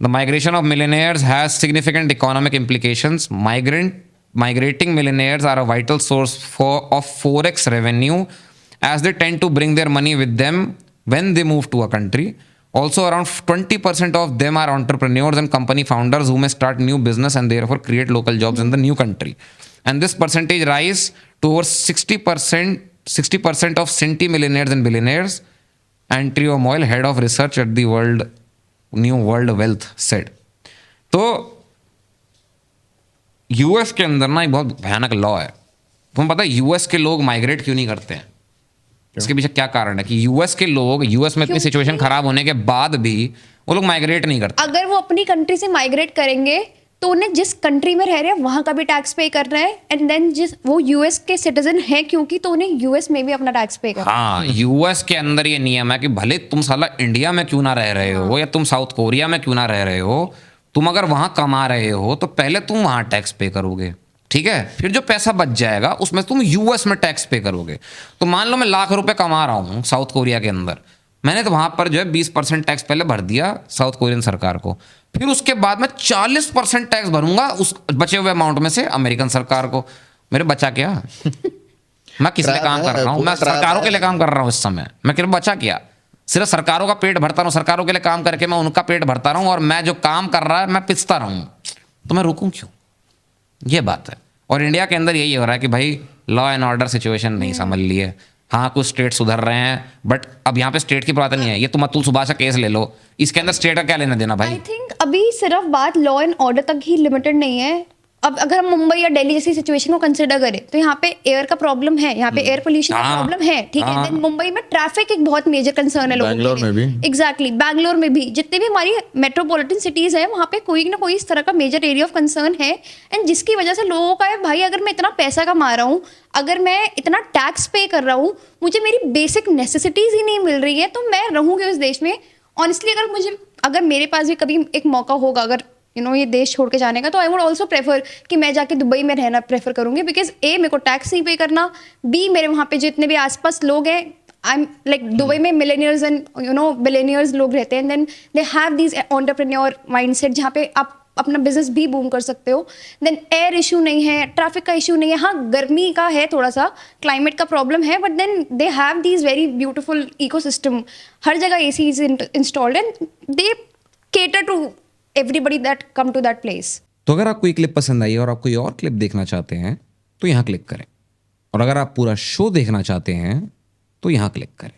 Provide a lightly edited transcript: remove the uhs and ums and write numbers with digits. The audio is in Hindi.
The migration of millionaires has significant economic implications. Migrating millionaires are a vital source of forex revenue, as they tend to bring their money with them when they move to a country. Also, around 20% of them are entrepreneurs and company founders who may start new business and therefore create local jobs in the new country. And this percentage rise to over 60% of Sinti millionaires and billionaires, Andrew Moyle, head of research at the New World Wealth, said. तो यूएस के अंदर ना एक बहुत भयानक लॉ है. तुम्हें पता है यूएस के लोग माइग्रेट क्यों नहीं करते हैं? इसके पीछे क्या कारण है कि यूएस के लोग, यूएस में इतनी सिचुएशन खराब होने के बाद भी वो लोग माइग्रेट नहीं करते. अगर वो अपनी कंट्री से माइग्रेट करेंगे तो उन्हें जिस कंट्री में रह रहे हैं वहां का भी टैक्स पे करना है, एंड देन जिस वो यूएस के सिटीजन है क्योंकि, तो उन्हें यूएस में भी अपना टैक्स पे करना है. हाँ, यूएस के अंदर ये नियम है कि भले तुम साला इंडिया में क्यों ना रह रहे हो या तुम साउथ कोरिया में क्यों ना रह रहे हो, तुम अगर वहां कमा रहे हो तो पहले तुम वहां टैक्स पे करोगे, ठीक है? फिर जो पैसा बच जाएगा उसमें तुम यूएस में टैक्स पे करोगे. तो मान लो मैं लाख रुपए कमा रहा हूँ साउथ कोरिया के अंदर, मैंने तो वहां पर जो है 20% टैक्स पहले भर दिया साउथ कोरियन सरकार को, फिर उसके बाद मैं 40% टैक्स भरूंगा उस बचे हुए अमाउंट में से अमेरिकन सरकार को. मेरे बचा क्या? मैं किस लिए काम कर रहा हूँ? मैं सरकारों के लिए काम कर रहा हूँ इस समय. मैं किस बचा क्या? सिर्फ सरकारों का पेट भरता रहूँ, सरकारों के लिए काम करके मैं उनका पेट भरता रहूँ, और मैं जो काम कर रहा है मैं पिसता रहूँ, तो मैं रुकूँ क्यों? ये बात है. और इंडिया के अंदर यही हो रहा है कि भाई लॉ एंड ऑर्डर सिचुएशन नहीं संभल ली है. हाँ, कुछ स्टेट सुधर रहे हैं, बट अब यहाँ पे स्टेट की बात नहीं है. ये तुम अतुल सुभाष का केस ले लो, इसके अंदर स्टेट का क्या लेना देना भाई? आई थिंक अभी सिर्फ बात लॉ एंड ऑर्डर तक ही लिमिटेड नहीं है. अब अगर हम मुंबई या दिल्ली जैसी सिचुएशन को कंसिडर करें तो यहाँ पे एयर का प्रॉब्लम है, यहाँ पे एयर पोल्यूशन का प्रॉब्लम है, ठीक है. देन मुंबई में ट्रैफिक एक बहुत मेजर कंसर्न है लोगों के लिए. बैंगलोर में भी एग्जैक्टली, बैंगलोर में भी, जितने भी हमारी मेट्रोपॉलिटन सिटीज है वहाँ पे कोई ना कोई इस तरह का मेजर एरिया ऑफ कंसर्न है, एंड जिसकी वजह से लोगों का है भाई, अगर मैं इतना पैसा कमा रहा हूँ, अगर मैं इतना टैक्स पे कर रहा हूँ, मुझे मेरी बेसिक नेसेसिटीज ही नहीं मिल रही है, तो मैं रहूँगी उस देश में. ऑनेस्टली अगर मेरे पास भी कभी एक मौका होगा, अगर ये देश छोड़ के जाने का, तो आई वुड ऑल्सो प्रेफर कि मैं जाके दुबई में रहना प्रेफर करूंगी, बिकॉज ए मेरे को टैक्स नहीं पे करना, बी मेरे वहाँ पे जितने भी आसपास लोग हैं, आई एम लाइक दुबई में मिलेनियर्स एंड बिलियनियर्स लोग रहते हैं, then they have these entrepreneur mindset जहाँ पे आप अपना बिजनेस भी बूम कर सकते हो. देन एयर इशू नहीं है, ट्रैफिक का इशू नहीं है. हाँ, गर्मी का है, थोड़ा सा क्लाइमेट का प्रॉब्लम है, but then they have these very beautiful ecosystem. हर जगह AC is installed and they cater to everybody that come to that place. तो अगर आपको ये क्लिप पसंद आई और आप कोई और क्लिप देखना चाहते हैं तो यहाँ क्लिक करें, और अगर आप पूरा शो देखना चाहते हैं तो यहाँ क्लिक करें.